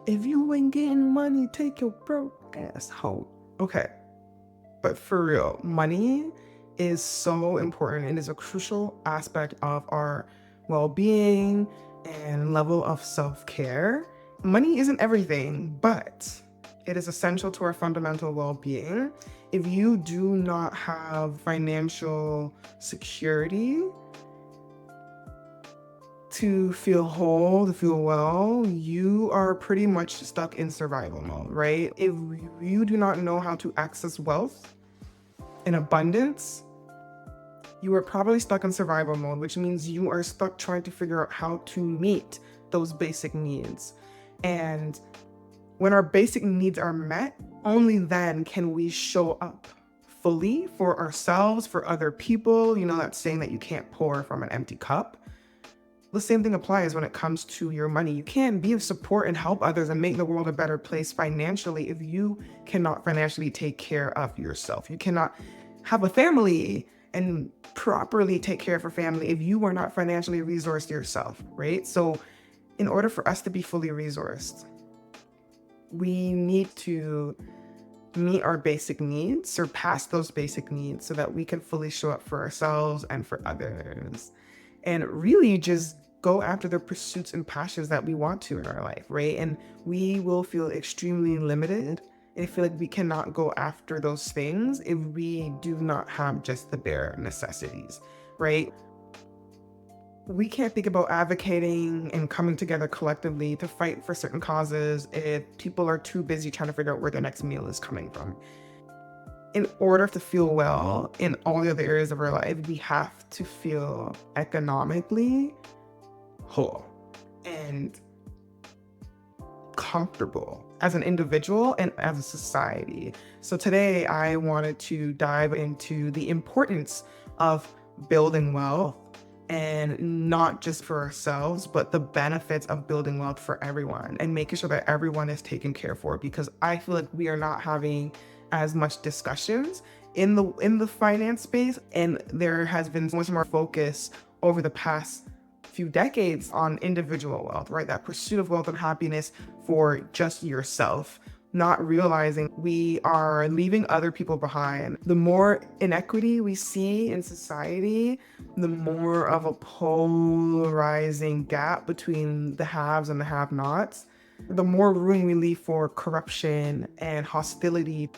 If you ain't getting money, take your broke ass home. Okay. But for real, money is so important and is a crucial aspect of our well-being and level of self-care. Money isn't everything, but it is essential to our fundamental well-being. If you do not have financial security to feel whole, to feel well, you are pretty much stuck in survival mode, right? If you do not know how to access wealth in abundance, you are probably stuck in survival mode, which means you are stuck trying to figure out how to meet those basic needs. And when our basic needs are met, only then can we show up fully for ourselves, for other people. You know that saying that you can't pour from an empty cup? The same thing applies when it comes to your money. You can't be of support and help others and make the world a better place financially if you cannot financially take care of yourself. You cannot have a family and properly take care of your family if you are not financially resourced yourself, right? So in order for us to be fully resourced, we need to meet our basic needs, surpass those basic needs so that we can fully show up for ourselves and for others. And really just go after the pursuits and passions that we want to in our life, right? And we will feel extremely limited and feel like we cannot go after those things if we do not have just the bare necessities, right? We can't think about advocating and coming together collectively to fight for certain causes if people are too busy trying to figure out where their next meal is coming from. In order to feel well in all the other areas of our life, we have to feel economically whole and comfortable as an individual and as a society. So today I wanted to dive into the importance of building wealth, and not just for ourselves, but the benefits of building wealth for everyone and making sure that everyone is taken care for, because I feel like we are not having as much discussions in the finance space, and there has been much more focus over the past few decades on individual wealth, right? That pursuit of wealth and happiness for just yourself, not realizing we are leaving other people behind. The more inequity we see in society, the more of a polarizing gap between the haves and the have-nots, the more room we leave for corruption and hostility,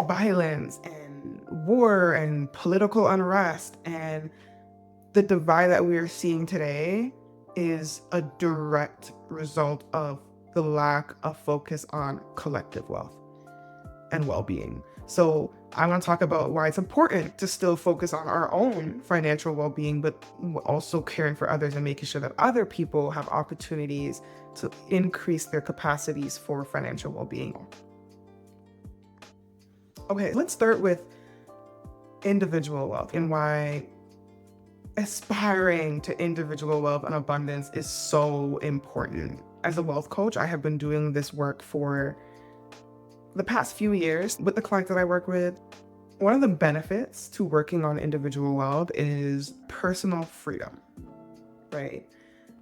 violence and war and political unrest. And the divide that we are seeing today is a direct result of the lack of focus on collective wealth and well-being. So I want to talk about why it's important to still focus on our own financial well-being, but also caring for others and making sure that other people have opportunities to increase their capacities for financial well-being. Okay, let's start with individual wealth and why aspiring to individual wealth and abundance is so important. As a wealth coach, I have been doing this work for the past few years with the clients that I work with. One of the benefits to working on individual wealth is personal freedom, right?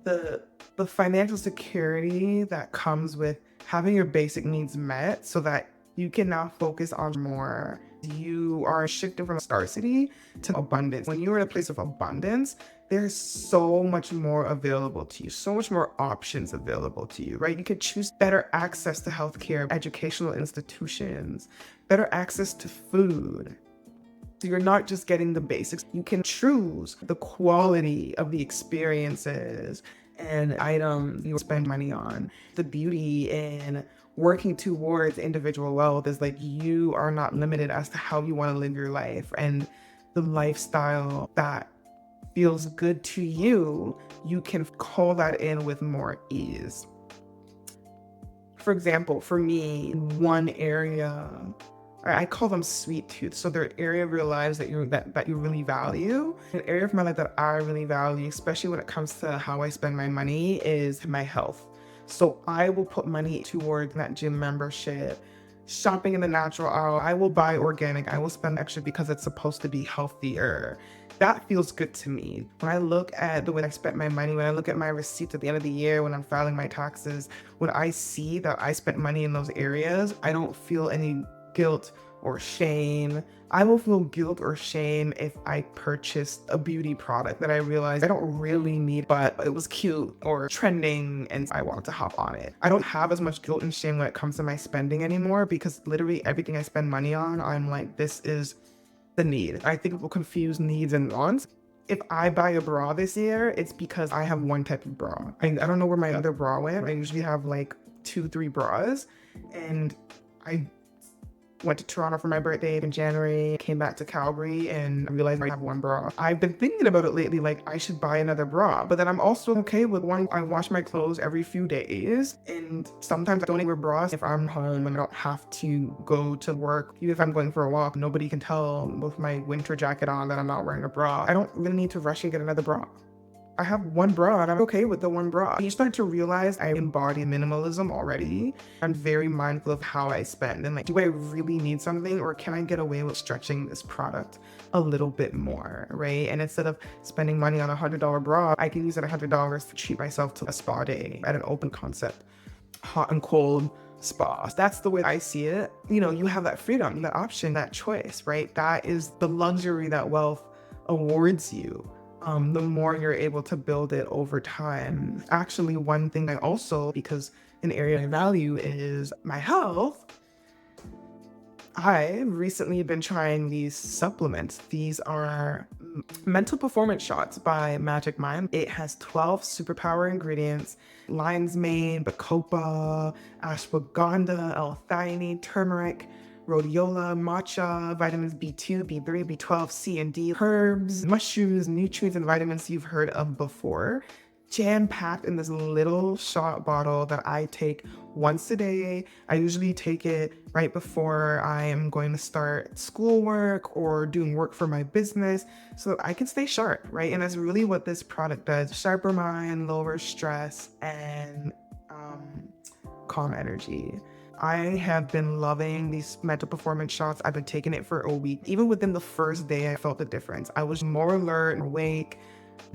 The financial security that comes with having your basic needs met so that you can now focus on more. You are shifting from scarcity to abundance. When you're in a place of abundance, there's so much more available to you, so much more options available to you, right? You could choose better access to healthcare, educational institutions, better access to food. So you're not just getting the basics. You can choose the quality of the experiences and items you spend money on. The beauty in working towards individual wealth is like you are not limited as to how you want to live your life, and the lifestyle that feels good to you, you can call that in with more ease. For example, for me, one area, I call them sweet tooths. So they're an area of your lives that you really value. An area of my life that I really value, especially when it comes to how I spend my money, is my health. So I will put money towards that gym membership, shopping in the natural aisle. I will buy organic. I will spend extra because it's supposed to be healthier. That feels good to me. When I look at the way I spent my money, when I look at my receipts at the end of the year, when I'm filing my taxes, when I see that I spent money in those areas, I don't feel any guilt or shame. I will feel guilt or shame if I purchased a beauty product that I realized I don't really need, but it was cute or trending and I wanted to hop on it. I don't have as much guilt and shame when it comes to my spending anymore, because literally everything I spend money on, I'm like, this is the need. I think people confuse needs and wants. If I buy a bra this year, it's because I have one type of bra. I don't know where my other bra went. I usually have like 2-3 bras, and I went to Toronto for my birthday in January, came back to Calgary, and realized I have one bra. I've been thinking about it lately, like I should buy another bra, but then I'm also okay with one. I wash my clothes every few days, and sometimes I don't even wear bras if I'm home and I don't have to go to work. Even if I'm going for a walk, nobody can tell with my winter jacket on that I'm not wearing a bra. I don't really need to rush and get another bra. I have one bra and I'm okay with the one bra. You start to realize I embody minimalism already. I'm very mindful of how I spend and like, do I really need something, or can I get away with stretching this product a little bit more, right? And instead of spending money on a $100 bra, I can use that $100 to treat myself to a spa day at an open concept, hot and cold spa. That's the way I see it. You know, you have that freedom, that option, that choice, right? That is the luxury that wealth awards you. The more you're able to build it over time. Actually, one thing I also, because an area I value is my health, I've recently been trying these supplements. These are mental performance shots by Magic Mind. It has 12 superpower ingredients: lion's mane, bacopa, ashwagandha, L-theanine, turmeric, rhodiola, matcha, vitamins B2, B3, B12, C and D, herbs, mushrooms, nutrients, and vitamins you've heard of before, jam-packed in this little shot bottle that I take once a day. I usually take it right before I am going to start schoolwork or doing work for my business so that I can stay sharp, right? And that's really what this product does. Sharper mind, lower stress, and calm energy. I have been loving these mental performance shots. I've been taking it for a week. Even within the first day, I felt the difference. I was more alert, awake,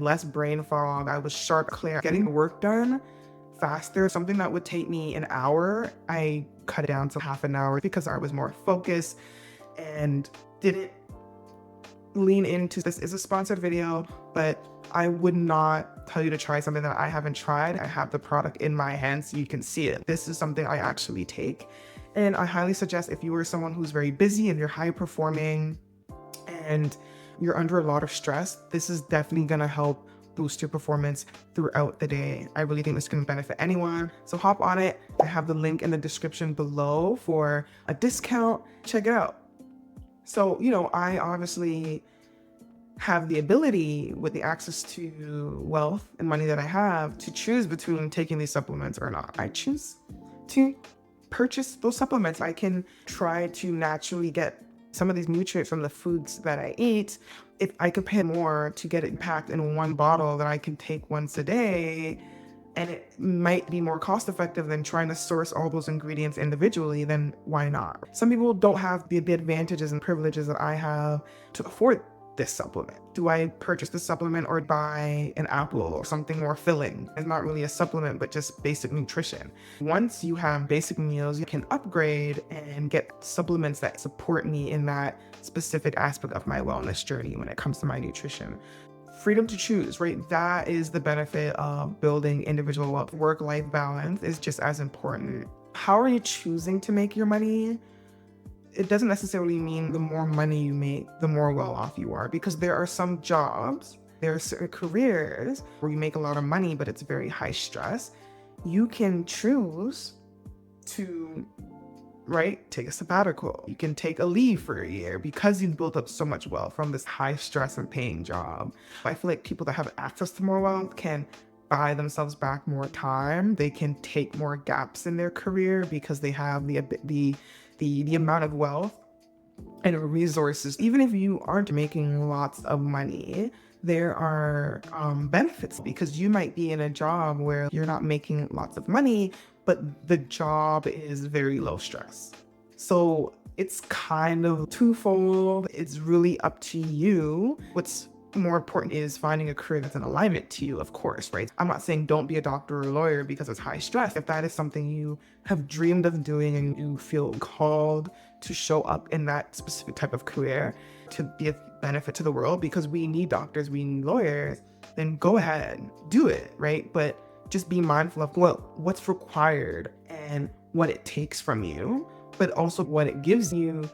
less brain fog. I was sharp, clear, getting work done faster. Something that would take me an hour, I cut it down to half an hour because I was more focused and didn't lean into, this is a sponsored video, but I would not tell you to try something that I haven't tried. I have the product in my hands so you can see it. This is something I actually take. And I highly suggest, if you are someone who's very busy and you're high performing and you're under a lot of stress, this is definitely gonna help boost your performance throughout the day. I really think this can benefit anyone. So hop on it. I have the link in the description below for a discount. Check it out. So, you know, I obviously have the ability, with the access to wealth and money that I have, to choose between taking these supplements or not. I choose to purchase those supplements. I can try to naturally get some of these nutrients from the foods that I eat. If I could pay more to get it packed in one bottle that I can take once a day, and it might be more cost effective than trying to source all those ingredients individually, then why not? Some people don't have the advantages and privileges that I have to afford this supplement. Do I purchase the supplement or buy an apple or something more filling? It's not really a supplement, but just basic nutrition. Once you have basic meals, you can upgrade and get supplements that support me in that specific aspect of my wellness journey when it comes to my nutrition. Freedom to choose, right? That is the benefit of building individual wealth. Work-life balance is just as important. How are you choosing to make your money? It doesn't necessarily mean the more money you make, the more well off you are, because there are some jobs, there are certain careers where you make a lot of money, but it's very high stress. You can choose to, right, take a sabbatical. You can take a leave for a year because you've built up so much wealth from this high stress and paying job. I feel like people that have access to more wealth can buy themselves back more time. They can take more gaps in their career because they have the amount of wealth and resources. Even if you aren't making lots of money, there are benefits, because you might be in a job where you're not making lots of money, but the job is very low stress. So it's kind of twofold. It's really up to you what's more important is finding a career that's in alignment to you, of course, right? I'm not saying don't be a doctor or a lawyer because it's high stress. If that is something you have dreamed of doing and you feel called to show up in that specific type of career to be a benefit to the world, because we need doctors, we need lawyers, then go ahead, do it, right? But just be mindful of what's required and what it takes from you, but also what it gives you.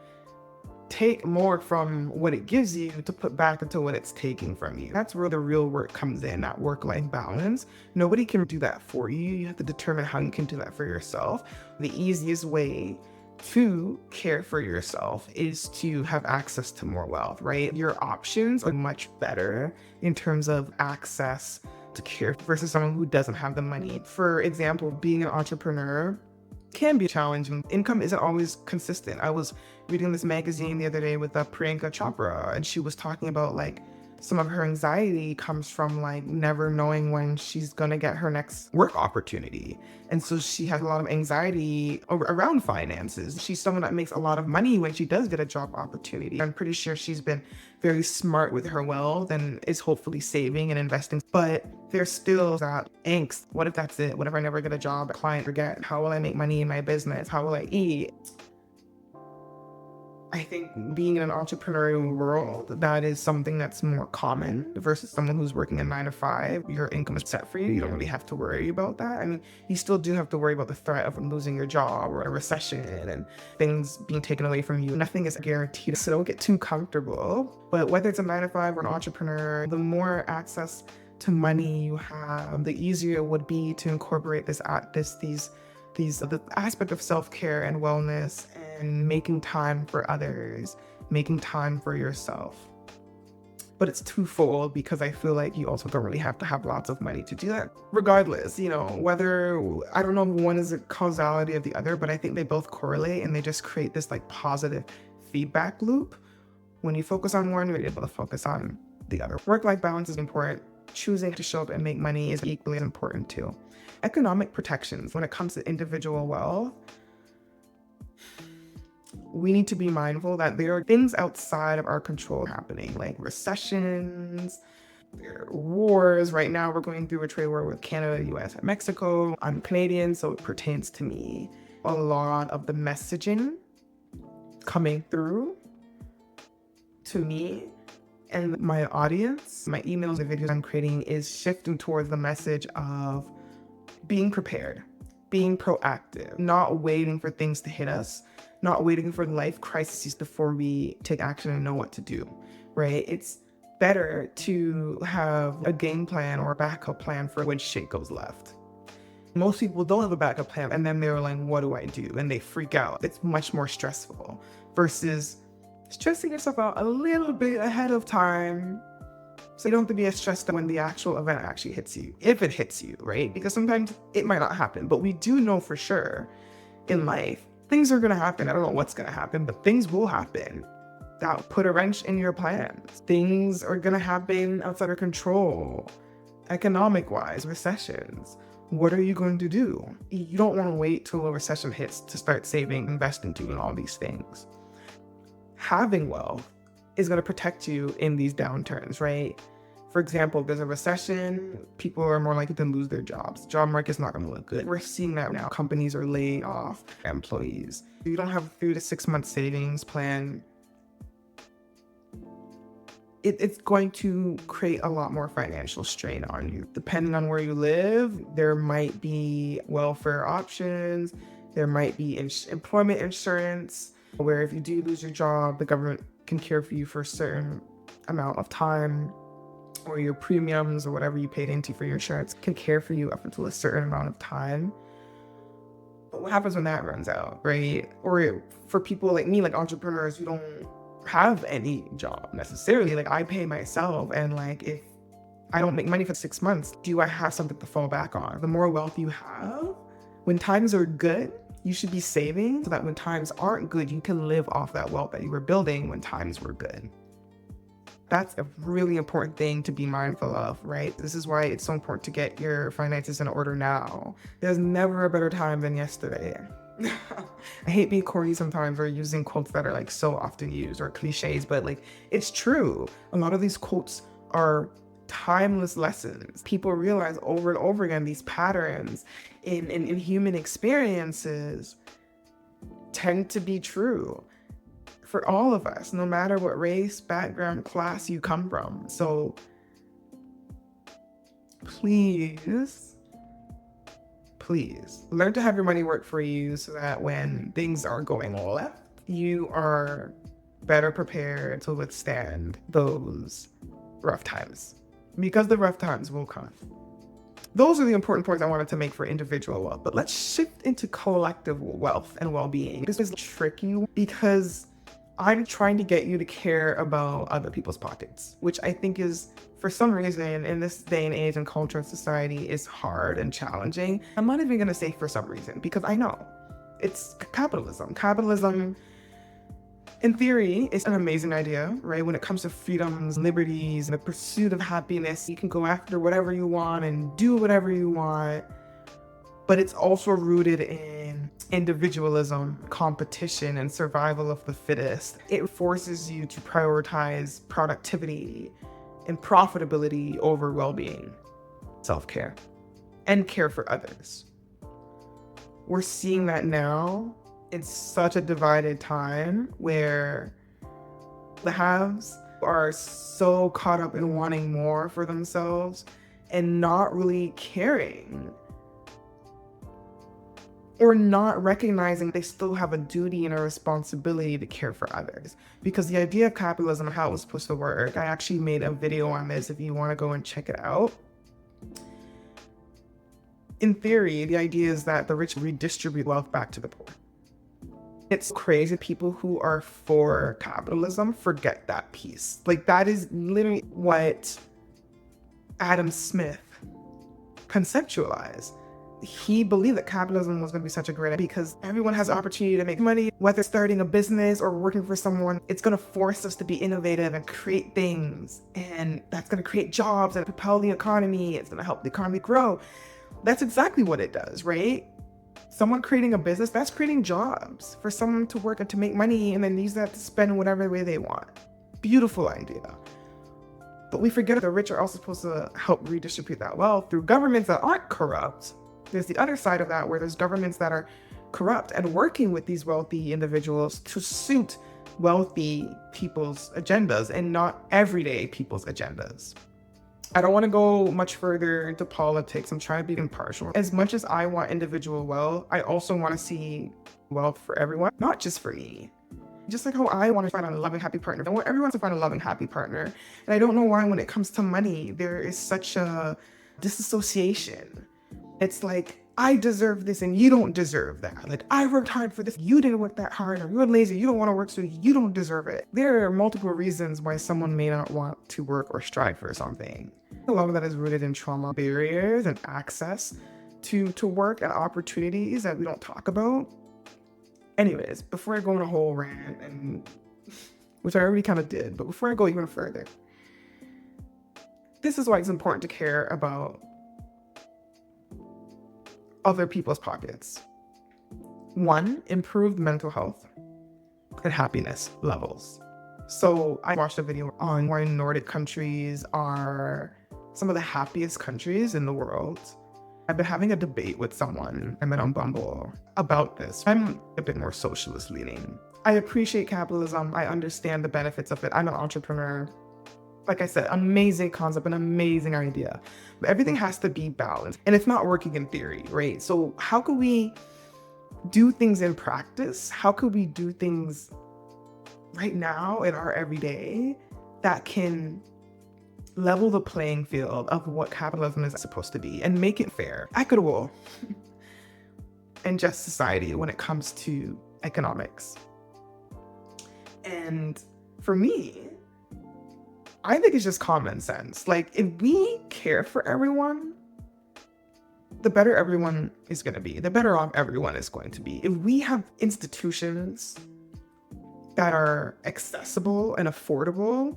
Take more from what it gives you to put back into what it's taking from you. That's where the real work comes in, that work-life balance. Nobody can do that for you. You have to determine how you can do that for yourself. The easiest way to care for yourself is to have access to more wealth, right? Your options are much better in terms of access to care versus someone who doesn't have the money. For example, being an entrepreneur can be challenging. Income isn't always consistent. I was reading this magazine the other day with Priyanka Chopra, and she was talking about like some of her anxiety comes from like never knowing when she's gonna get her next work opportunity. And so she has a lot of anxiety around finances. She's someone that makes a lot of money when she does get a job opportunity. I'm pretty sure she's been very smart with her wealth and is hopefully saving and investing. But there's still that angst. What if that's it? What if I never get a job? A client forget? How will I make money in my business? How will I eat? I think being in an entrepreneurial world, that is something that's more common versus someone who's working a 9 to 5. Your income is set for you. You don't really have to worry about that. I mean, you still do have to worry about the threat of losing your job or a recession and things being taken away from you. Nothing is guaranteed, so don't get too comfortable. But whether it's a 9 to 5 or an entrepreneur, the more access to money you have, the easier it would be to incorporate the aspect of self-care and wellness and making time for others, making time for yourself. But it's twofold because I feel like you also don't really have to have lots of money to do that. Regardless, whether, I don't know if one is a causality of the other, but I think they both correlate and they just create this like positive feedback loop. When you focus on one, you're able to focus on the other. Work-life balance is important. Choosing to show up and make money is equally as important too. Economic protections, when it comes to individual wealth, we need to be mindful that there are things outside of our control happening, like recessions, wars. Right now, we're going through a trade war with Canada, US, and Mexico. I'm Canadian, so it pertains to me. A lot of the messaging coming through to me and my audience, my emails, the videos I'm creating is shifting towards the message of being prepared, being proactive, not waiting for things to hit us, not waiting for life crises before we take action and know what to do, right? It's better to have a game plan or a backup plan for when shit goes left. Most people don't have a backup plan and then they're like, what do I do? And they freak out. It's much more stressful versus stressing yourself out a little bit ahead of time so you don't have to be as stressed when the actual event actually hits you, if it hits you, right? Because sometimes it might not happen, but we do know for sure in life, things are going to happen. I don't know what's going to happen, but things will happen. That'll put a wrench in your plans. Things are going to happen outside of control, economic-wise, recessions. What are you going to do? You don't want to wait till a recession hits to start saving, investing, doing all these things. Having wealth is going to protect you in these downturns, right? For example, if there's a recession, people are more likely to lose their jobs. Job market's not going to look good. We're seeing that now. Companies are laying off employees. If you don't have a 3 to 6 month savings plan, it's going to create a lot more financial strain on you. Depending on where you live, there might be welfare options. There might be employment insurance, where if you do lose your job, the government can care for you for a certain amount of time, or your premiums or whatever you paid into for your insurance can care for you up until a certain amount of time. But what happens when that runs out, right? Or for people like me, like entrepreneurs who don't have any job necessarily, like I pay myself, and like if I don't make money for 6 months, do I have something to fall back on? The more wealth you have, when times are good, you should be saving so that when times aren't good, you can live off that wealth that you were building when times were good. That's a really important thing to be mindful of, right? This is why it's so important to get your finances in order now. There's never a better time than yesterday. I hate being corny sometimes or using quotes that are like so often used or cliches, but like it's true. A lot of these quotes are timeless lessons. People realize over and over again these patterns in human experiences tend to be true for all of us, no matter what race, background, class you come from. So please learn to have your money work for you so that when things are going left, you are better prepared to withstand those rough times, because the rough times will come. Those are the important points I wanted to make for individual wealth. But let's shift into collective wealth and well-being. This is tricky because I'm trying to get you to care about other people's pockets, which I think is, for some reason, in this day and age and culture and society, is hard and challenging. I'm not even going to say for some reason, because I know it's capitalism. Capitalism, in theory, is an amazing idea, right? When it comes to freedoms, liberties, and the pursuit of happiness, you can go after whatever you want and do whatever you want. But it's also rooted in individualism, competition, and survival of the fittest. It forces you to prioritize productivity and profitability over well-being, self-care, and care for others. We're seeing that now in such a divided time where the haves are so caught up in wanting more for themselves and not really caring, or not recognizing they still have a duty and a responsibility to care for others. Because the idea of capitalism and how it was supposed to work, I actually made a video on this if you want to go and check it out. In theory, the idea is that the rich redistribute wealth back to the poor. It's crazy. People who are for capitalism forget that piece. Like, that is literally what Adam Smith conceptualized. He believed that capitalism was going to be such a great idea because everyone has the opportunity to make money, whether starting a business or working for someone. It's going to force us to be innovative and create things. And that's going to create jobs and propel the economy. It's going to help the economy grow. That's exactly what it does, right? Someone creating a business, that's creating jobs for someone to work and to make money and then use that to spend whatever way they want. Beautiful idea. But we forget that the rich are also supposed to help redistribute that wealth through governments that aren't corrupt. There's the other side of that, where there's governments that are corrupt and working with these wealthy individuals to suit wealthy people's agendas and not everyday people's agendas. I don't want to go much further into politics. I'm trying to be impartial. As much as I want individual wealth, I also want to see wealth for everyone, not just for me. Just like how I want to find a loving, happy partner. I want everyone to find a loving, happy partner. And I don't know why when it comes to money, there is such a disassociation. It's like, I deserve this and you don't deserve that. Like, I worked hard for this, you didn't work that hard, or you're lazy, you don't want to work, so you don't deserve it. There are multiple reasons why someone may not want to work or strive for something. A lot of that is rooted in trauma, barriers, and access to work and opportunities that we don't talk about. Anyways, before I go on a whole rant, and which I already kind of did, but before I go even further, this is why it's important to care about other people's pockets. 1, improved mental health and happiness levels. So I watched a video on why Nordic countries are some of the happiest countries in the world. I've been having a debate with someone I met on Bumble about this. I'm a bit more socialist leaning. I appreciate capitalism. I understand the benefits of it. I'm an entrepreneur. Like I said, amazing concept, an amazing idea. But everything has to be balanced. And it's not working in theory, right? So how can we do things in practice? How could we do things right now in our everyday that can level the playing field of what capitalism is supposed to be and make it fair, equitable, and just society when it comes to economics? And for me, I think it's just common sense. Like, if we care for everyone, the better everyone is going to be, the better off everyone is going to be. If we have institutions that are accessible and affordable,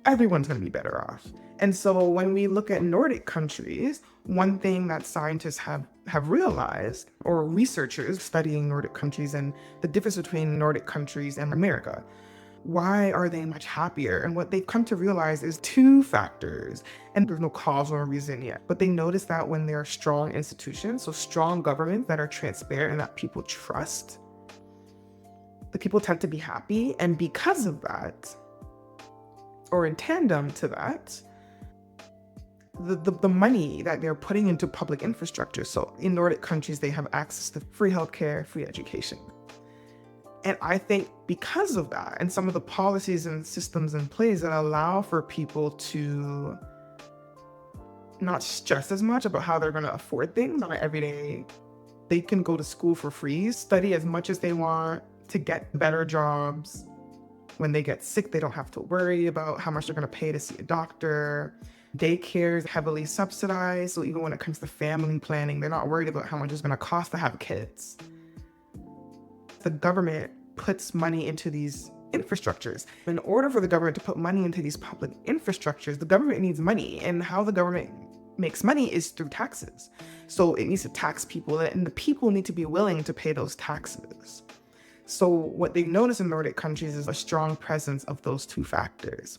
everyone's going to be better off. And so when we look at Nordic countries, one thing that scientists have realized, or researchers studying Nordic countries and the difference between Nordic countries and America, Why are they much happier? And what they've come to realize is two factors, and there's no causal reason yet, but they notice that when there are strong institutions, so strong governments that are transparent and that people trust, the people tend to be happy. And because of that, or in tandem to that, the money that they're putting into public infrastructure. So in Nordic countries, they have access to free healthcare, free education. And I think because of that, and some of the policies and systems in place that allow for people to not stress as much about how they're going to afford things on an everyday, they can go to school for free, study as much as they want to get better jobs. When they get sick, they don't have to worry about how much they're going to pay to see a doctor. Daycare is heavily subsidized, so even when it comes to family planning, they're not worried about how much it's going to cost to have kids. The government puts money into these infrastructures. In order for the government to put money into these public infrastructures, the government needs money, and how the government makes money is through taxes. So it needs to tax people, and the people need to be willing to pay those taxes. So what they've noticed in Nordic countries is a strong presence of those two factors.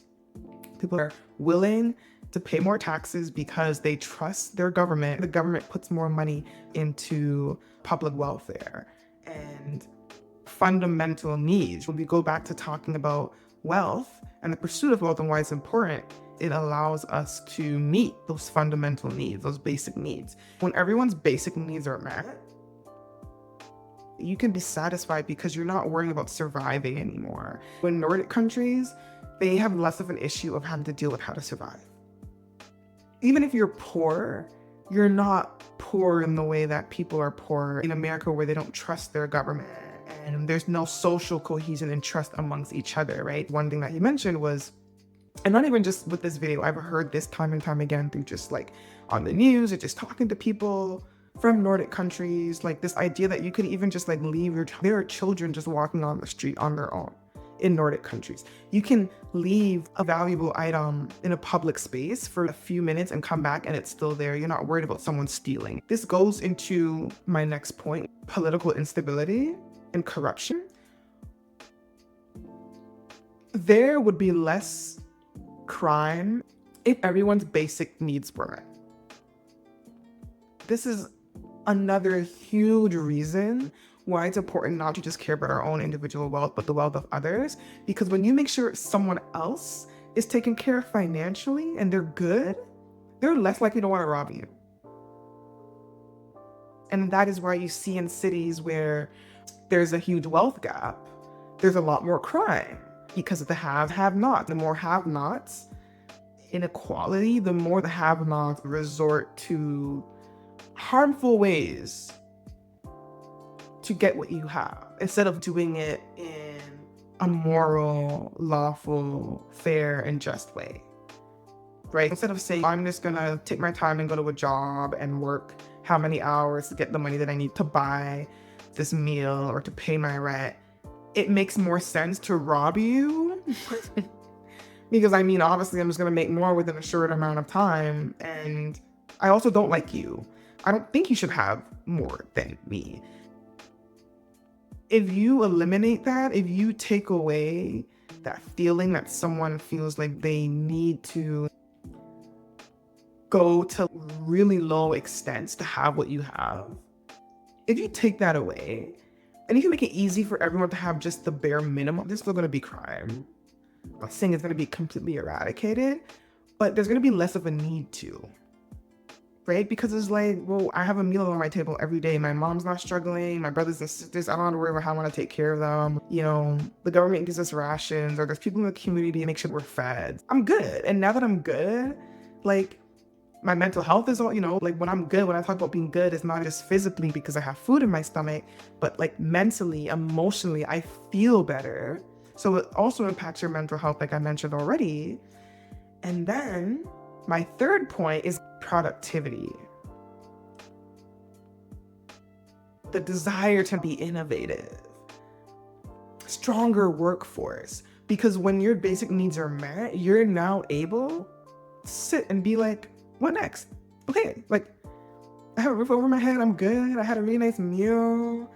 People are willing to pay more taxes because they trust their government. The government puts more money into public welfare and fundamental needs. When we go back to talking about wealth and the pursuit of wealth and why it's important, it allows us to meet those fundamental needs, those basic needs. When everyone's basic needs are met, you can be satisfied because you're not worrying about surviving anymore. In Nordic countries, they have less of an issue of having to deal with how to survive. Even if you're poor, you're not poor in the way that people are poor in America, where they don't trust their government and there's no social cohesion and trust amongst each other, right? One thing that he mentioned was, and not even just with this video, I've heard this time and time again through just like on the news or just talking to people from Nordic countries, like this idea that you could even just like leave there are children just walking on the street on their own in Nordic countries. You can leave a valuable item in a public space for a few minutes and come back and it's still there. You're not worried about someone stealing. This goes into my next point, political instability and corruption. There would be less crime if everyone's basic needs were met. This is another huge reason why it's important not to just care about our own individual wealth, but the wealth of others. Because when you make sure someone else is taken care of financially and they're good, they're less likely to want to rob you. And that is why you see in cities where there's a huge wealth gap, there's a lot more crime because of the have-not. The more have-nots, inequality, the more the have-nots resort to harmful ways to get what you have, instead of doing it in a moral, lawful, fair, and just way, right? Instead of saying, I'm just gonna take my time and go to a job and work how many hours to get the money that I need to buy this meal or to pay my rent, it makes more sense to rob you. Because I mean, obviously I'm just gonna make more within a short amount of time, and I also don't like you. I don't think you should have more than me. If you eliminate that, if you take away that feeling that someone feels like they need to go to really low extents to have what you have, if you take that away, and if you make it easy for everyone to have just the bare minimum, there's still going to be crime. I'm not saying it's going to be completely eradicated, but there's going to be less of a need to. Right? Because it's like, well, I have a meal on my table every day. My mom's not struggling. My brothers and sisters, I don't have to worry about how I want to take care of them. You know, the government gives us rations, or there's people in the community to make sure we're fed. I'm good. And now that I'm good, like, my mental health is all, you know, like when I'm good, when I talk about being good, it's not just physically because I have food in my stomach, but like mentally, emotionally, I feel better. So it also impacts your mental health, like I mentioned already. And then my third point is productivity. The desire to be innovative, stronger workforce, because when your basic needs are met, you're now able to sit and be like, what next? Okay, like I have a roof over my head, I'm good. I had a really nice meal.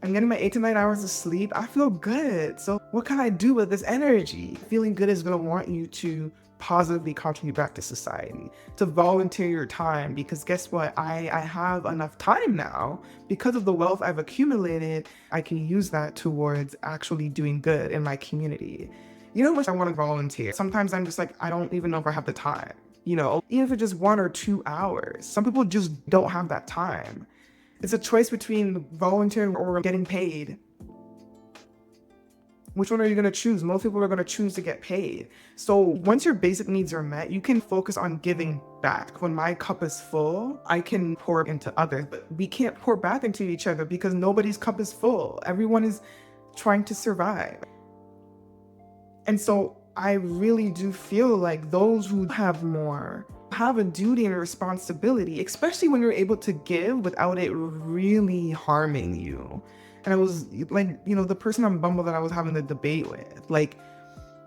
I'm getting my 8 to 9 hours of sleep. I feel good. So what can I do with this energy? Feeling good is going to want you to positively contribute back to society, to volunteer your time, because guess what? I have enough time now because of the wealth I've accumulated. I can use that towards actually doing good in my community. You know how much I want to volunteer? Sometimes I'm just like, I don't even know if I have the time. Even if it's just 1 or 2 hours. Some people just don't have that time. It's a choice between volunteering or getting paid. Which one are you going to choose? Most people are going to choose to get paid. So once your basic needs are met, you can focus on giving back. When my cup is full, I can pour into others, but we can't pour back into each other because nobody's cup is full. Everyone is trying to survive. And so I really do feel like those who have more have a duty and a responsibility, especially when you're able to give without it really harming you. And I was like, the person on Bumble that I was having the debate with, like,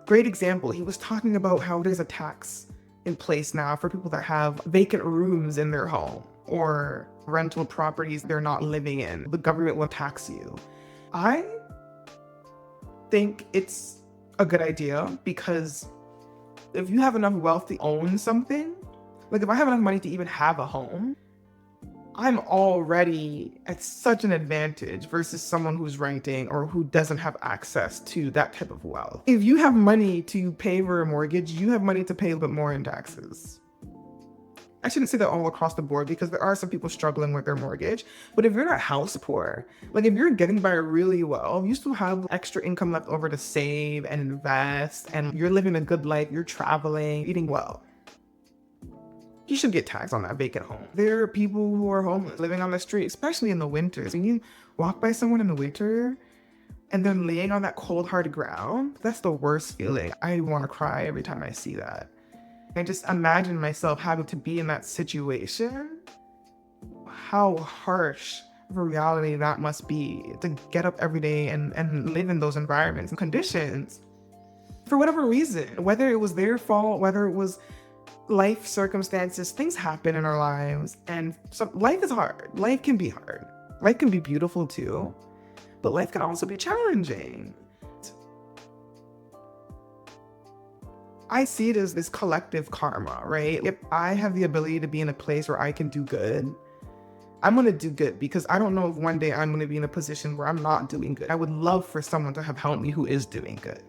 great example. He was talking about how there's a tax in place now for people that have vacant rooms in their home or rental properties they're not living in. The government will tax you. I think it's a good idea because if you have enough wealth to own something, like if I have enough money to even have a home, I'm already at such an advantage versus someone who's renting or who doesn't have access to that type of wealth. If you have money to pay for a mortgage, you have money to pay a little bit more in taxes. I shouldn't say that all across the board because there are some people struggling with their mortgage, but if you're not house poor, like if you're getting by really well, you still have extra income left over to save and invest, and you're living a good life, you're traveling, eating well, you should get taxed on that vacant home. There are people who are homeless, living on the street, especially in the winters. When you walk by someone in the winter and they're laying on that cold, hard ground, that's the worst feeling. I want to cry every time I see that. I just imagine myself having to be in that situation. How harsh of a reality that must be, to get up every day and live in those environments and conditions for whatever reason, whether it was their fault, whether it was life circumstances. Things happen in our lives, and so life is hard. Life can be hard. Life can be beautiful too, but life can also be challenging. I see it as this collective karma, right? If I have the ability to be in a place where I can do good, I'm going to do good because I don't know if one day I'm going to be in a position where I'm not doing good. I would love for someone to have helped me who is doing good.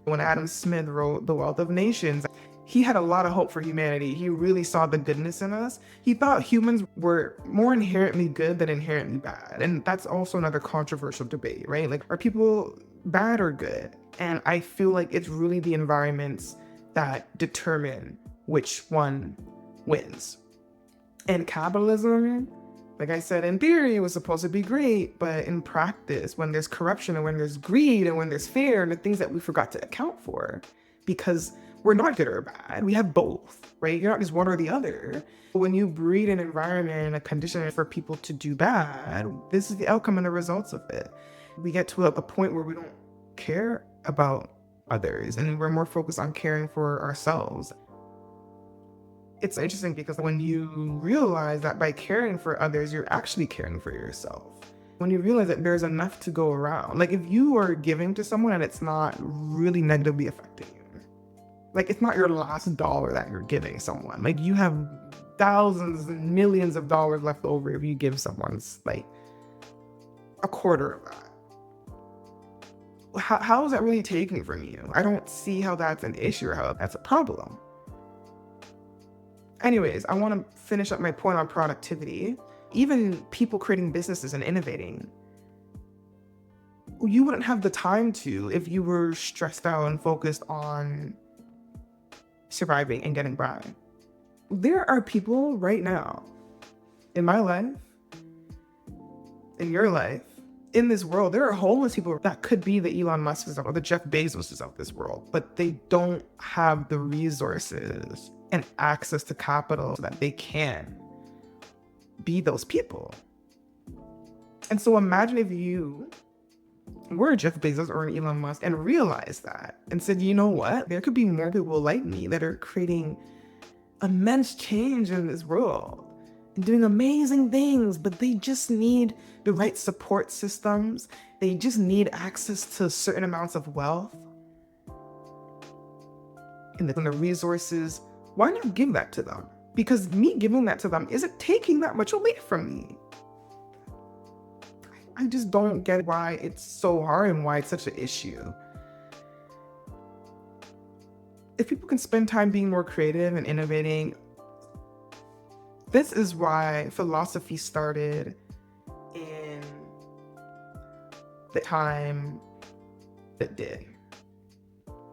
When Adam Smith wrote The Wealth of Nations, he had a lot of hope for humanity. He really saw the goodness in us. He thought humans were more inherently good than inherently bad. And that's also another controversial debate, right? Like, are people bad or good? And I feel like it's really the environments that determine which one wins. And capitalism, like I said, in theory, it was supposed to be great, but in practice, when there's corruption and when there's greed and when there's fear and the things that we forgot to account for, because we're not good or bad, we have both, right? You're not just one or the other. When you breed an environment and a condition for people to do bad, this is the outcome and the results of it. We get to a point where we don't care about others and we're more focused on caring for ourselves. It's interesting because when you realize that by caring for others, you're actually caring for yourself. When you realize that there's enough to go around, like if you are giving to someone and it's not really negatively affecting you, like it's not your last dollar that you're giving someone, like you have thousands and millions of dollars left over if you give someone's like a quarter of that. How is that really taken from you? I don't see how that's an issue or how that's a problem. Anyways, I want to finish up my point on productivity. Even people creating businesses and innovating, you wouldn't have the time to if you were stressed out and focused on surviving and getting by. There are people right now in my life, in your life, in this world, there are homeless people that could be the Elon Musks or the Jeff Bezoses of this world, but they don't have the resources and access to capital so that they can be those people. And so imagine if you were Jeff Bezos or an Elon Musk and realized that and said, you know what? There could be more people like me that are creating immense change in this world. doing amazing things, but they just need the right support systems. They just need access to certain amounts of wealth and the resources. Why not give that to them? Because me giving that to them isn't taking that much away from me. I just don't get why it's so hard and why it's such an issue. If people can spend time being more creative and innovating, this is why philosophy started in the time it did.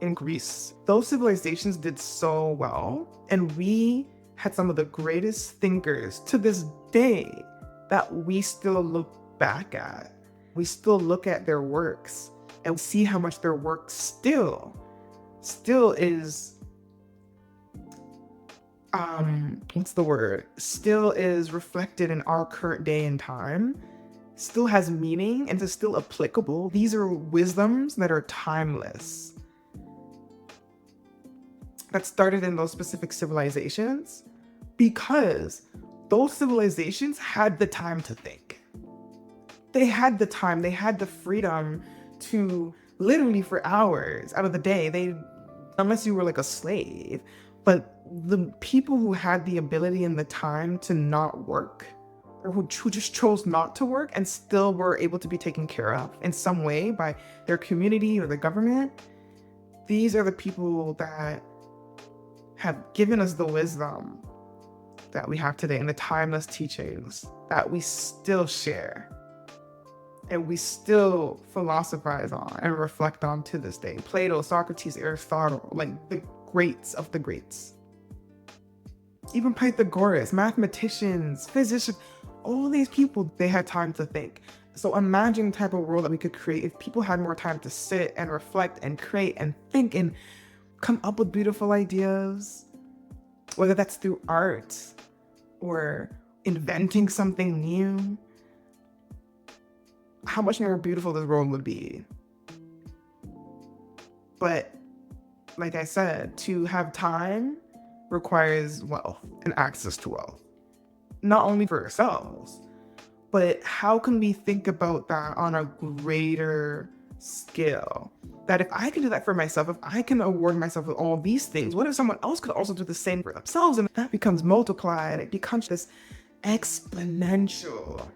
In Greece, those civilizations did so well, and we had some of the greatest thinkers to this day that we still look back at. We still look at their works and see how much their work still is still is reflected in our current day and time, still has meaning, and is still applicable. These are wisdoms that are timeless, that started in those specific civilizations, because those civilizations had the time to think. They had the time, they had the freedom to literally for hours out of the day, unless you were like a slave, but the people who had the ability and the time to not work, or who just chose not to work and still were able to be taken care of in some way by their community or the government, these are the people that have given us the wisdom that we have today and the timeless teachings that we still share and we still philosophize on and reflect on to this day. Plato, Socrates, Aristotle, like the greats of the greats. Even Pythagoras, mathematicians, physicians, all these people, they had time to think. So imagine the type of world that we could create if people had more time to sit and reflect and create and think and come up with beautiful ideas, whether that's through art or inventing something new. How much more beautiful this world would be. But like I said, to have time requires wealth and access to wealth, not only for ourselves, but how can we think about that on a greater scale? That if I can do that for myself, if I can award myself with all these things, what if someone else could also do the same for themselves? And that becomes multiplied. It becomes this exponential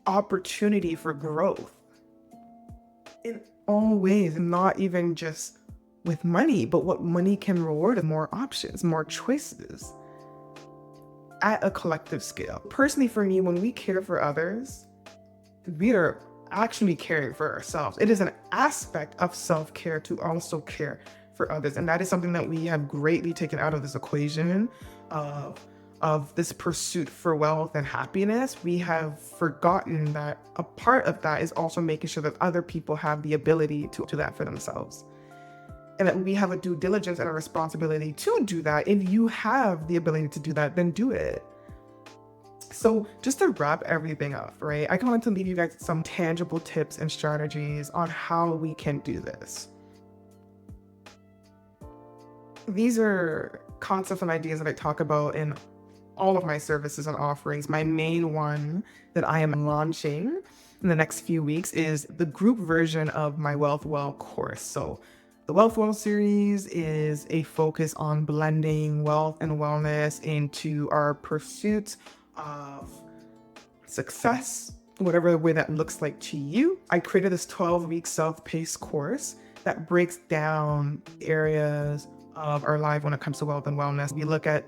opportunity for growth in all ways, not even just with money, but what money can reward, more options, more choices at a collective scale. Personally, for me, when we care for others, we are actually caring for ourselves. It is an aspect of self-care to also care for others. And that is something that we have greatly taken out of this equation of this pursuit for wealth and happiness. We have forgotten that a part of that is also making sure that other people have the ability to do that for themselves. And that we have a due diligence and a responsibility to do that. If you have the ability to do that, then do it. So just to wrap everything up, right? I wanted to leave you guys some tangible tips and strategies on how we can do this. These are concepts and ideas that I talk about in all of my services and offerings. My main one that I am launching in the next few weeks is the group version of my WealthWell course. So the WealthWell series is a focus on blending wealth and wellness into our pursuit of success, whatever way that looks like to you. I created this 12-week self-paced course that breaks down areas of our life when it comes to wealth and wellness. We look at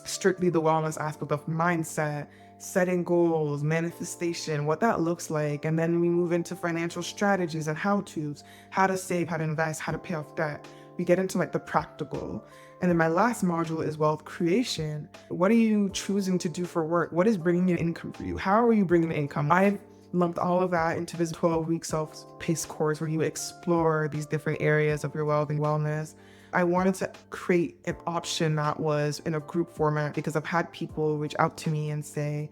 strictly the wellness aspect of mindset, setting goals, manifestation, what that looks like. And then we move into financial strategies and how-tos, how to save, how to invest, how to pay off debt. We get into like the practical. And then my last module is wealth creation. What are you choosing to do for work? What is bringing in income for you? How are you bringing in income? I've lumped all of that into this 12-week self-paced course where you explore these different areas of your wealth and wellness. I wanted to create an option that was in a group format because I've had people reach out to me and say,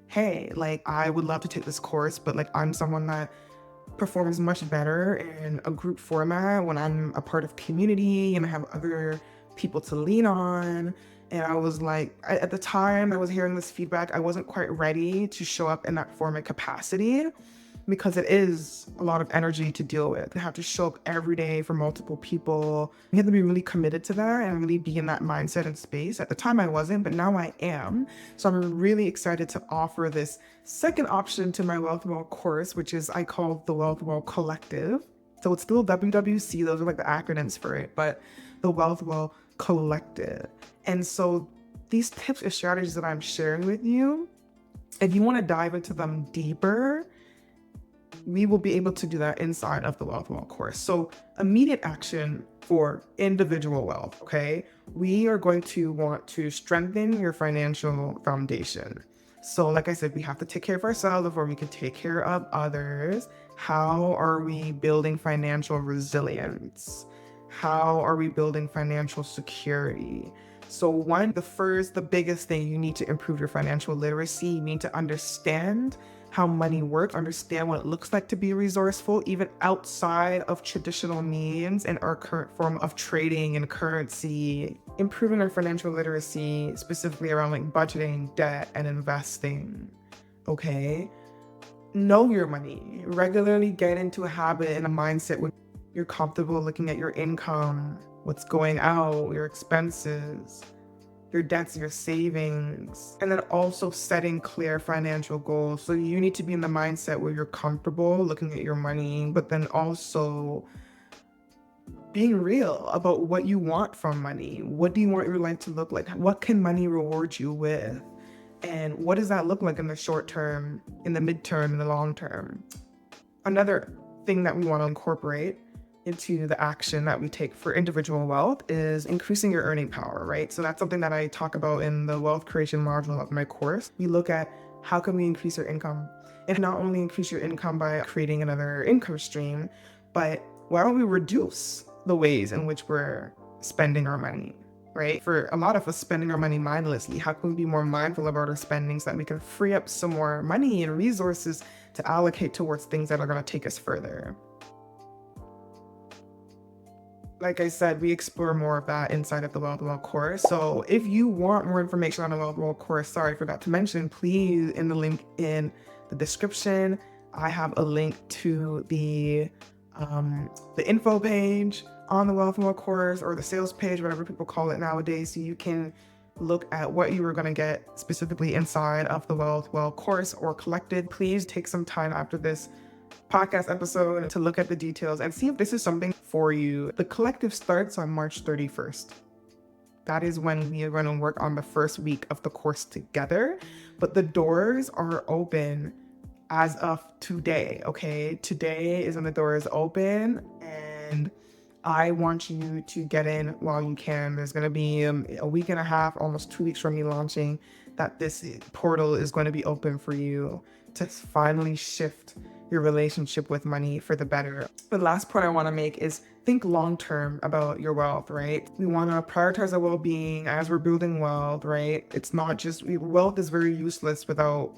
hey, like, I would love to take this course, but like, I'm someone that performs much better in a group format when I'm a part of community and I have other people to lean on. And I was like, at the time I was hearing this feedback, I wasn't quite ready to show up in that form and capacity, because it is a lot of energy to deal with. You have to show up every day for multiple people. You have to be really committed to that and really be in that mindset and space. At the time I wasn't, but now I am. So I'm really excited to offer this second option to my WealthWell course, which is I call the WealthWell Collective. So it's still WWC, those are like the acronyms for it, but the WealthWell Collective. And so these tips and strategies that I'm sharing with you, if you want to dive into them deeper, we will be able to do that inside of the WealthWell course. So immediate action for individual wealth, okay? We are going to want to strengthen your financial foundation. So like I said, we have to take care of ourselves before we can take care of others. How are we building financial resilience? How are we building financial security? So the biggest thing, you need to improve your financial literacy. You need to understand how money works, understand what it looks like to be resourceful, even outside of traditional means and our current form of trading and currency. Improving our financial literacy, specifically around like budgeting, debt, and investing, okay? Know your money. Regularly get into a habit and a mindset where you're comfortable looking at your income, what's going out, your expenses, your debts, your savings, and then also setting clear financial goals. So you need to be in the mindset where you're comfortable looking at your money, but then also being real about what you want from money. What do you want your life to look like? What can money reward you with? And what does that look like in the short term, in the midterm, in the long term? Another thing that we want to incorporate into the action that we take for individual wealth is increasing your earning power, right? So that's something that I talk about in the wealth creation module of my course. We look at how can we increase your income, and not only increase your income by creating another income stream, but why don't we reduce the ways in which we're spending our money, right? For a lot of us spending our money mindlessly, how can we be more mindful about our spending so that we can free up some more money and resources to allocate towards things that are going to take us further? Like I said, we explore more of that inside of the WealthWell course. So if you want more information on the WealthWell course, sorry, I forgot to mention, please, in the link in the description, I have a link to the info page on the WealthWell course, or the sales page, whatever people call it nowadays, so you can look at what you are going to get specifically inside of the WealthWell course or collected. Please take some time after this podcast episode to look at the details and see if this is something for you. The collective starts on March 31st. That is when we are going to work on the first week of the course together, but the doors are open as of today, okay? Today is when the doors open, and I want you to get in while you can. There's going to be a week and a half, almost 2 weeks from me launching, that this portal is going to be open for you to finally shift your relationship with money for the better. The last point I want to make is think long-term about your wealth, right? We want to prioritize our well-being as we're building wealth, right? It's not just, wealth is very useless without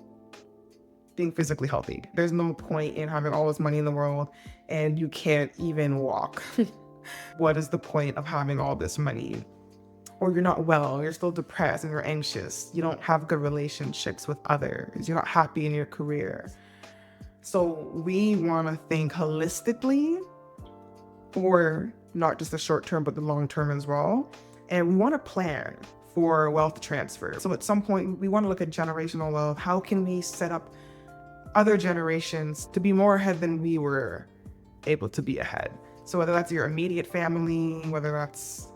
being physically healthy. There's no point in having all this money in the world and you can't even walk. What is the point of having all this money? Or you're not well, you're still depressed and you're anxious. You don't have good relationships with others. You're not happy in your career. So we want to think holistically for not just the short term, but the long term as well. And we want to plan for wealth transfer. So at some point, we want to look at generational wealth. How can we set up other generations to be more ahead than we were able to be ahead? So whether that's your immediate family, whether that's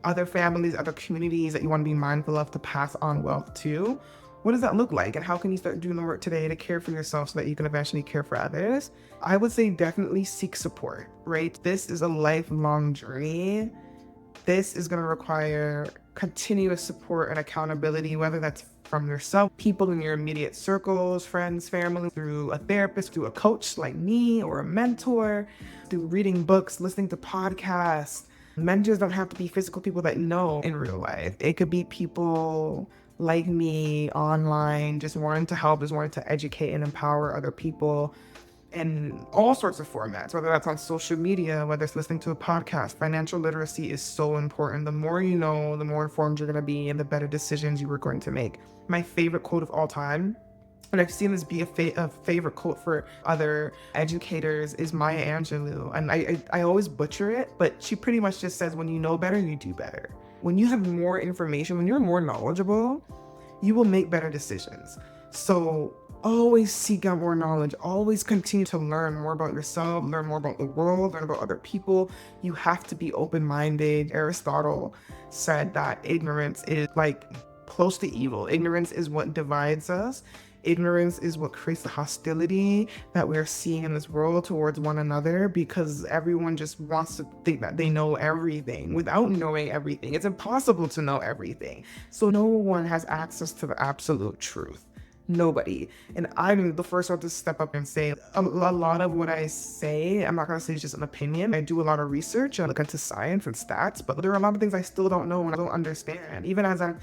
other families, other communities that you want to be mindful of to pass on wealth to, what does that look like? And how can you start doing the work today to care for yourself so that you can eventually care for others? I would say definitely seek support, right? This is a lifelong journey. This is going to require continuous support and accountability, whether that's from yourself, people in your immediate circles, friends, family, through a therapist, through a coach like me, or a mentor, through reading books, listening to podcasts. Mentors don't have to be physical people that you know in real life. It could be people like me online, just wanting to help, just wanting to educate and empower other people. in all sorts of formats, whether that's on social media, whether it's listening to a podcast. Financial literacy is so important. The more you know, the more informed you're going to be and the better decisions you are going to make. My favorite quote of all time, and I've seen this be a favorite quote for other educators, is Maya Angelou. And I always butcher it, but she pretty much just says, when you know better, you do better. When you have more information, when you're more knowledgeable, you will make better decisions. So always seek out more knowledge. Always continue to learn more about yourself, learn more about the world, learn about other people. You have to be open-minded. Aristotle said that ignorance is like close to evil. Ignorance is what divides us. Ignorance is what creates the hostility that we're seeing in this world towards one another, because everyone just wants to think that they know everything without knowing everything. It's impossible to know everything. So no one has access to the absolute truth. Nobody. And I'm the first one to step up and say a lot of what I say, I'm not going to say it's just an opinion. I do a lot of research. I look into science and stats, but there are a lot of things I still don't know and I don't understand. Even as I'm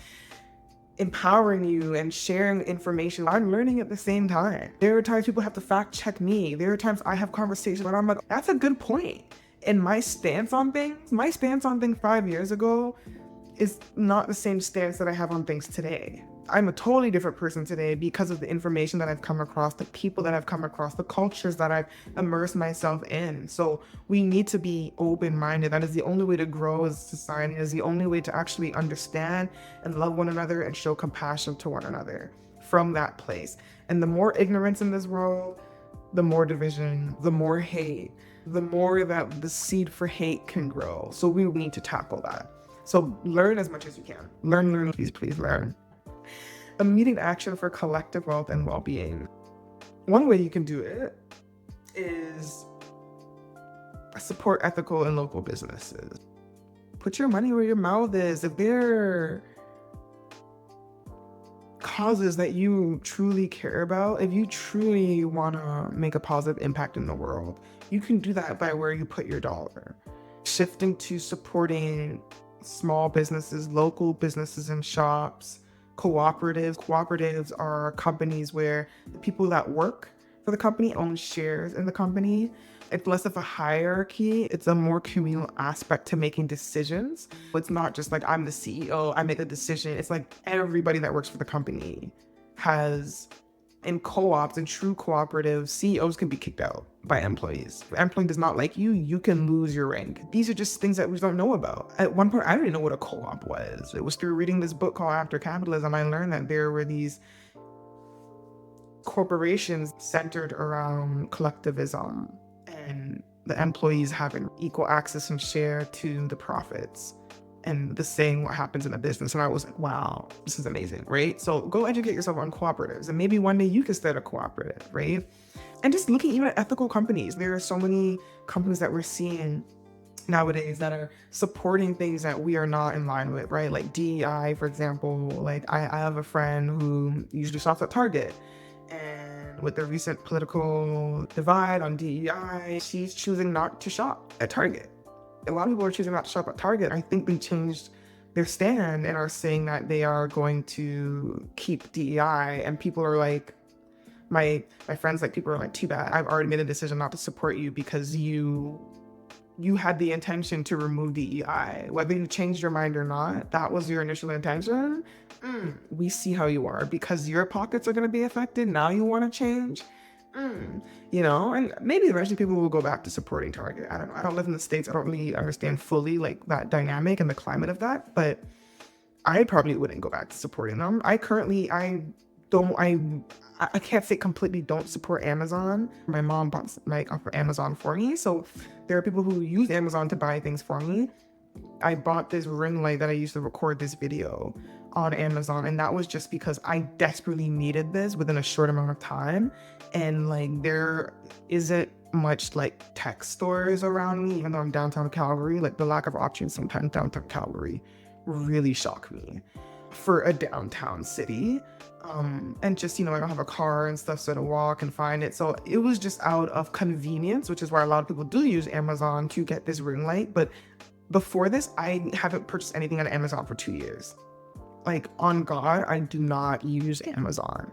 empowering you and sharing information, I'm learning at the same time. There are times people have to fact check me. There are times I have conversations where I'm like, that's a good point. And my stance on things 5 years ago is not the same stance that I have on things today. I'm a totally different person today because of the information that I've come across, the people that I've come across, the cultures that I've immersed myself in. So we need to be open-minded. That is the only way to grow as a society. It is the only way to actually understand and love one another and show compassion to one another from that place. And the more ignorance in this world, the more division, the more hate, the more that the seed for hate can grow. So we need to tackle that. So learn as much as you can. Learn, please learn. Immediate action for collective wealth and well-being. One way you can do it is support ethical and local businesses. Put your money where your mouth is. If there are causes that you truly care about, if you truly want to make a positive impact in the world, you can do that by where you put your dollar. Shifting to supporting small businesses, local businesses and shops, cooperatives. Cooperatives are companies where the people that work for the company own shares in the company. It's less of a hierarchy. It's a more communal aspect to making decisions. It's not just like, I'm the CEO, I make a decision. It's like everybody that works for the company has, in co-ops and true cooperatives, CEOs can be kicked out by employees. If an employee does not like you, you can lose your rank. These are just things that we don't know about. At one point, I didn't know what a co-op was. It was through reading this book called After Capitalism, I learned that there were these corporations centered around collectivism and the employees having equal access and share to the profits and the saying what happens in a business. And I was like, wow, this is amazing, right? So go educate yourself on cooperatives, and maybe one day you can start a cooperative, right? And just looking even at ethical companies. There are so many companies that we're seeing nowadays that are supporting things that we are not in line with, right? Like DEI, for example. Like I have a friend who usually shops at Target, and with the recent political divide on DEI, she's choosing not to shop at Target. A lot of people are choosing not to shop at Target. I think they changed their stand and are saying that they are going to keep DEI, and people are like, my friends, like, people are like, too bad, I've already made a decision not to support you because you had the intention to remove DEI. Whether you changed your mind or not, that was your initial intention. We see how you are, because your pockets are going to be affected. Now you want to change. You know, and maybe eventually people will go back to supporting Target. I don't know. I don't live in the States. I don't really understand fully like that dynamic and the climate of that, but I probably wouldn't go back to supporting them. I can't say completely don't support Amazon. My mom bought like off of Amazon for me. So there are people who use Amazon to buy things for me. I bought this ring light that I used to record this video on Amazon, and that was just because I desperately needed this within a short amount of time. And like, there isn't much like tech stores around me, even though I'm downtown Calgary. Like, the lack of options sometimes downtown Calgary really shock me for a downtown city. And just, you know, I don't have a car and stuff, so to walk and find it. So it was just out of convenience, which is why a lot of people do use Amazon to get this ring light. But before this, I haven't purchased anything on Amazon for 2 years. Like, on God, I do not use Amazon.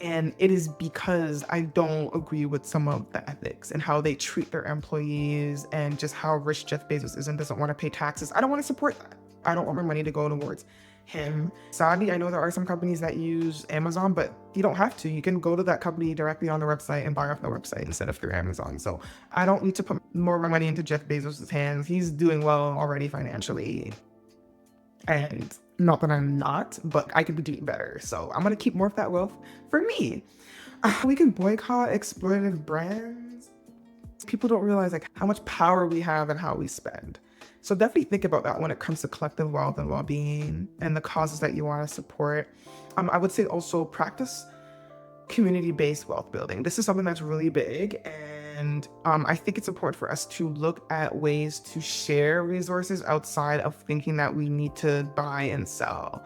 And it is because I don't agree with some of the ethics and how they treat their employees and just how rich Jeff Bezos is and doesn't want to pay taxes. I don't want to support that. I don't want my money to go towards him. Sadly, I know there are some companies that use Amazon, but you don't have to. You can go to that company directly on the website and buy off the website instead of through Amazon. So I don't need to put more of my money into Jeff Bezos' hands. He's doing well already financially. And not that I'm not, but I could be doing better. So I'm going to keep more of that wealth for me. We can boycott exploitative brands. People don't realize like how much power we have and how we spend. So definitely think about that when it comes to collective wealth and well-being and the causes that you want to support. I would say also practice community-based wealth building. This is something that's really big, and I think it's important for us to look at ways to share resources outside of thinking that we need to buy and sell.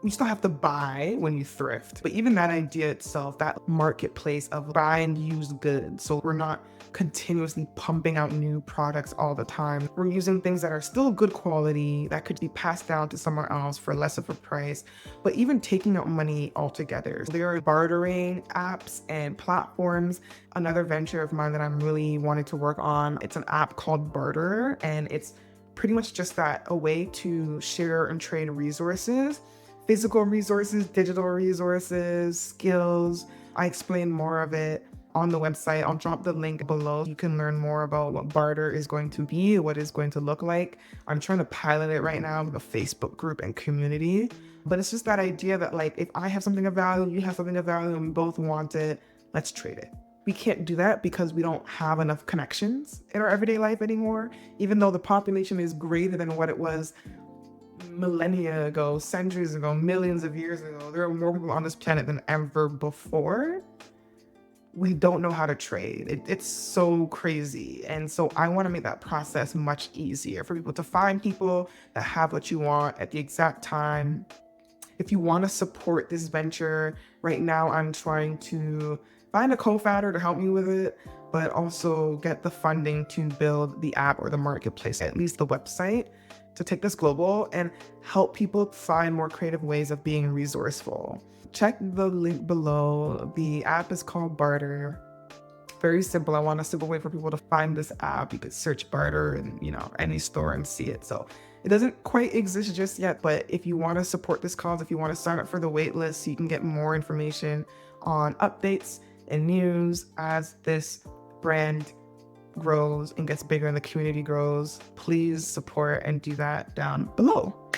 You still have to buy when you thrift, but even that idea itself, that marketplace of buy and use goods, so we're not continuously pumping out new products all the time. We're using things that are still good quality that could be passed down to someone else for less of a price, but even taking out money altogether. There are bartering apps and platforms. Another venture of mine that I'm really wanting to work on, it's an app called Barter, and it's pretty much just that, a way to share and trade resources. Physical resources, digital resources, skills. I explain more of it on the website. I'll drop the link below. You can learn more about what barter is going to be, what it's going to look like. I'm trying to pilot it right now with a Facebook group and community. But it's just that idea that like, if I have something of value, you have something of value, and we both want it, let's trade it. We can't do that because we don't have enough connections in our everyday life anymore. Even though the population is greater than what it was millennia ago, centuries ago, millions of years ago. There are more people on this planet than ever before. We don't know how to trade. It's so crazy. And so I want to make that process much easier for people to find people that have what you want at the exact time. If you want to support this venture, right now I'm trying to find a co-founder to help me with it, but also get the funding to build the app or the marketplace, at least the website, to take this global and help people find more creative ways of being resourceful. Check the link below. The app is called Barter. Very simple. I want a simple way for people to find this app. You could search Barter in, any store and see it. So it doesn't quite exist just yet, but if you want to support this cause, if you want to sign up for the wait list, so you can get more information on updates and news as this brand grows and gets bigger and the community grows, please support and do that down below.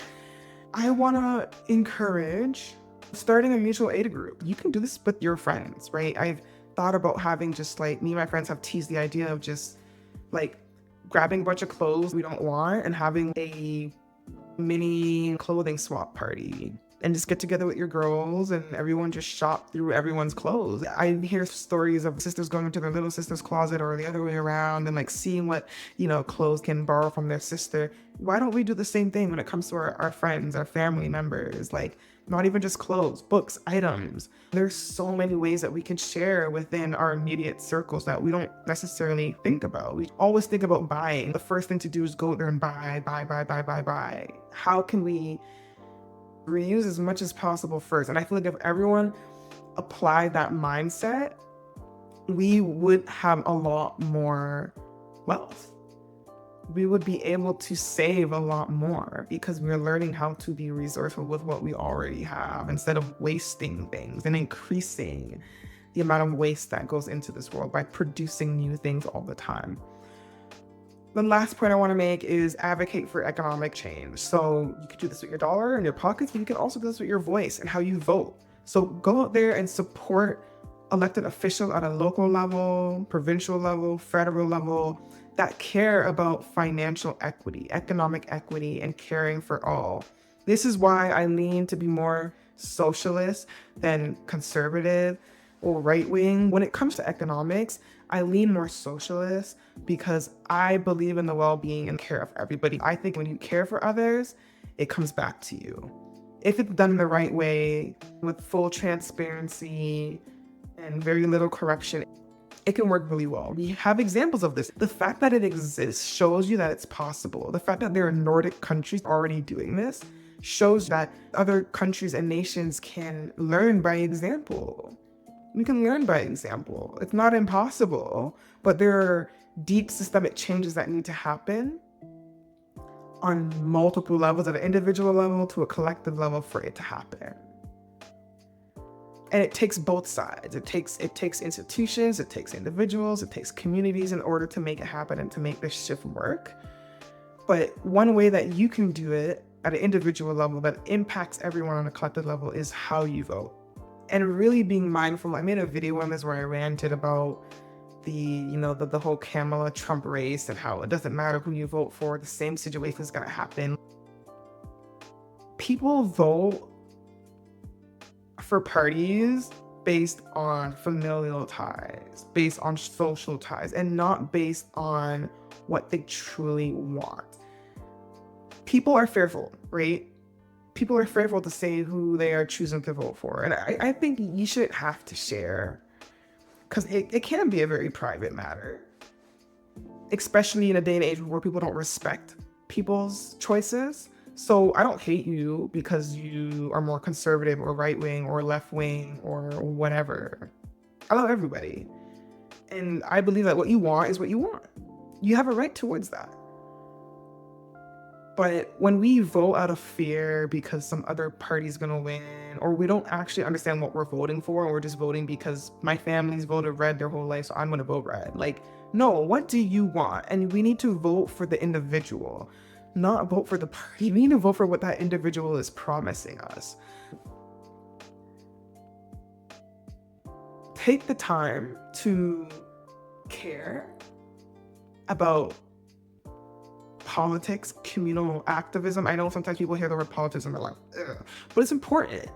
I want to encourage starting a mutual aid group. You can do this with your friends, right? I've thought about having just like, me and my friends have teased the idea of just like grabbing a bunch of clothes we don't want and having a mini clothing swap party. And just get together with your girls and everyone just shop through everyone's clothes. I hear stories of sisters going into their little sister's closet or the other way around and like seeing what, clothes can borrow from their sister. Why don't we do the same thing when it comes to our friends, our family members? Like, not even just clothes, books, items. There's so many ways that we can share within our immediate circles that we don't necessarily think about. We always think about buying. The first thing to do is go there and buy. How can we reuse as much as possible first? And I feel like if everyone applied that mindset, we would have a lot more wealth. We would be able to save a lot more because we're learning how to be resourceful with what we already have instead of wasting things and increasing the amount of waste that goes into this world by producing new things all the time. The last point I want to make is advocate for economic change. So you can do this with your dollar in your pockets, but you can also do this with your voice and how you vote. So go out there and support elected officials at a local level, provincial level, federal level that care about financial equity, economic equity, and caring for all. This is why I lean to be more socialist than conservative or right-wing. When it comes to economics, I lean more socialist because I believe in the well-being and care of everybody. I think when you care for others, it comes back to you. If it's done the right way, with full transparency and very little corruption, it can work really well. We have examples of this. The fact that it exists shows you that it's possible. The fact that there are Nordic countries already doing this shows that other countries and nations can learn by example. We can learn by example. It's not impossible, but there are deep systemic changes that need to happen on multiple levels, at an individual level to a collective level, for it to happen. And it takes both sides. It takes institutions, it takes individuals, it takes communities in order to make it happen and to make this shift work. But one way that you can do it at an individual level that impacts everyone on a collective level is how you vote. And really being mindful. I made a video on this where I ranted about the whole Kamala Trump race and how it doesn't matter who you vote for, the same situation is going to happen. People vote for parties based on familial ties, based on social ties, and not based on what they truly want. People are fearful, right? People are fearful to say who they are choosing to vote for. And I think you shouldn't have to share, because it can be a very private matter, especially in a day and age where people don't respect people's choices. So I don't hate you because you are more conservative or right-wing or left-wing or whatever. I love everybody. And I believe that what you want is what you want. You have a right towards that. But when we vote out of fear because some other party's gonna win, or we don't actually understand what we're voting for, and we're just voting because my family's voted red their whole life, so I'm gonna vote red. Like, no, what do you want? And we need to vote for the individual, not vote for the party. We need to vote for what that individual is promising us. Take the time to care about politics, communal activism. I know sometimes people hear the word politics and they're like, ugh. But it's important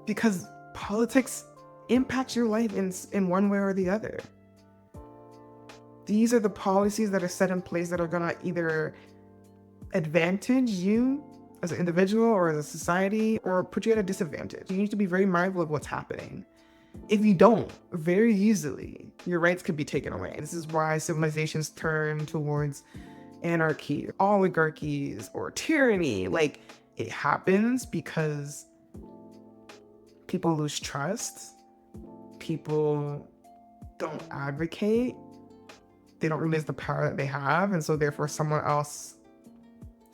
because politics impacts your life in one way or the other. These are the policies that are set in place that are gonna either advantage you as an individual or as a society, or put you at a disadvantage. You need to be very mindful of what's happening. If you don't, very easily, your rights could be taken away. This is why civilizations turn towards anarchy, oligarchies, or tyranny. Like, it happens because people lose trust, people don't advocate, they don't realize the power that they have, and so therefore someone else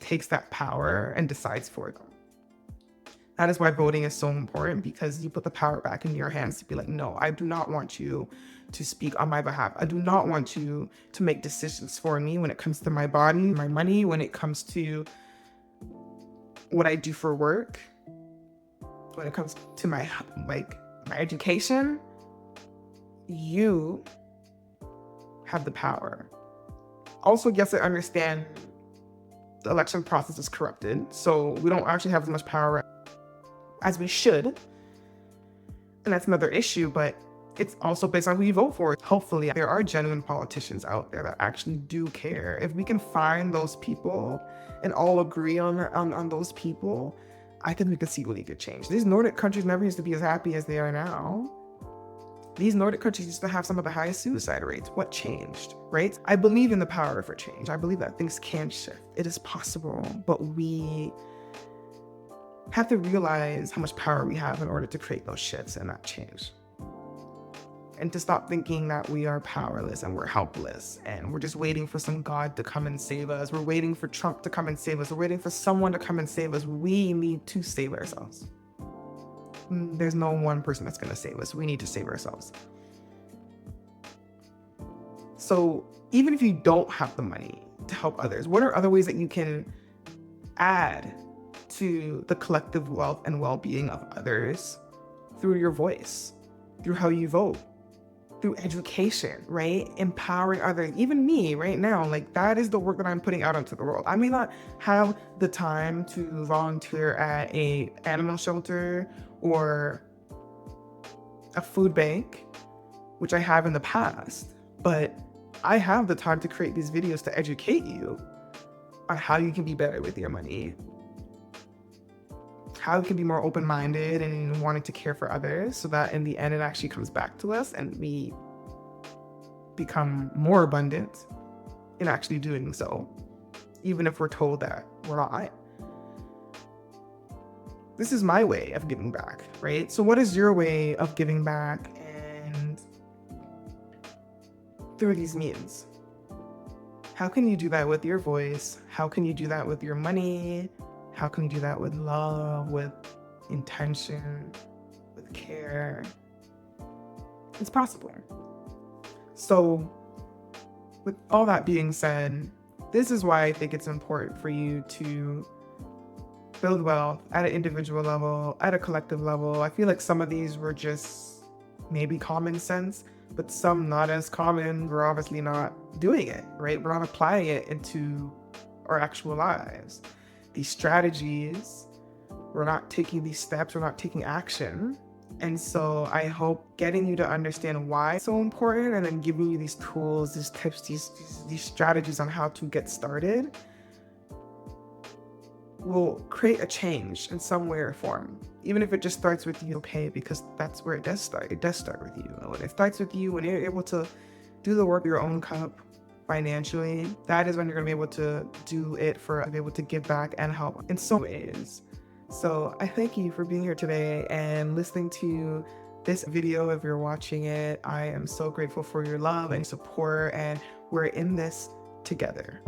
takes that power and decides for them. That is why voting is so important, because you put the power back in your hands to be like, no, I do not want you to speak on my behalf. I do not want you to make decisions for me when it comes to my body, my money, when it comes to what I do for work, when it comes to my education. You have the power. Also, yes, I understand the election process is corrupted, so we don't actually have as much power as we should. And that's another issue, but it's also based on who you vote for. Hopefully, there are genuine politicians out there that actually do care. If we can find those people and all agree on those people, I think we could see really good change. These Nordic countries never used to be as happy as they are now. These Nordic countries used to have some of the highest suicide rates. What changed, right? I believe in the power for change. I believe that things can shift. It is possible, but we have to realize how much power we have in order to create those shifts and that change. And to stop thinking that we are powerless and we're helpless and we're just waiting for some God to come and save us. We're waiting for Trump to come and save us. We're waiting for someone to come and save us. We need to save ourselves. There's no one person that's going to save us. We need to save ourselves. So even if you don't have the money to help others, what are other ways that you can add to the collective wealth and well-being of others through your voice, through how you vote, through education, right? Empowering others, even me right now, like that is the work that I'm putting out into the world. I may not have the time to volunteer at a animal shelter or a food bank, which I have in the past, but I have the time to create these videos to educate you on how you can be better with your money, how you can be more open-minded and wanting to care for others, so that in the end it actually comes back to us and we become more abundant in actually doing so, even if we're told that we're not. this is my way of giving back, right? So what is your way of giving back and through these means? How can you do that with your voice? How can you do that with your money? How can you do that with love, with intention, with care? It's possible. So with all that being said, this is why I think it's important for you to build wealth at an individual level, at a collective level. I feel like some of these were just maybe common sense, but some not as common. We're obviously not doing it, right? We're not applying it into our actual lives. These strategies, we're not taking these steps, we're not taking action. And so I hope getting you to understand why it's so important, and then giving you these tools, these tips, these strategies on how to get started will create a change in some way or form. Even if it just starts with you, okay, because that's where it does start. It does start with you. When it starts with you, when you're able to do the work of your own cup financially, that is when you're gonna be able to do it for, be able to give back and help in so many ways. So I thank you for being here today and listening to this video. If you're watching it, I am so grateful for your love and support, and we're in this together.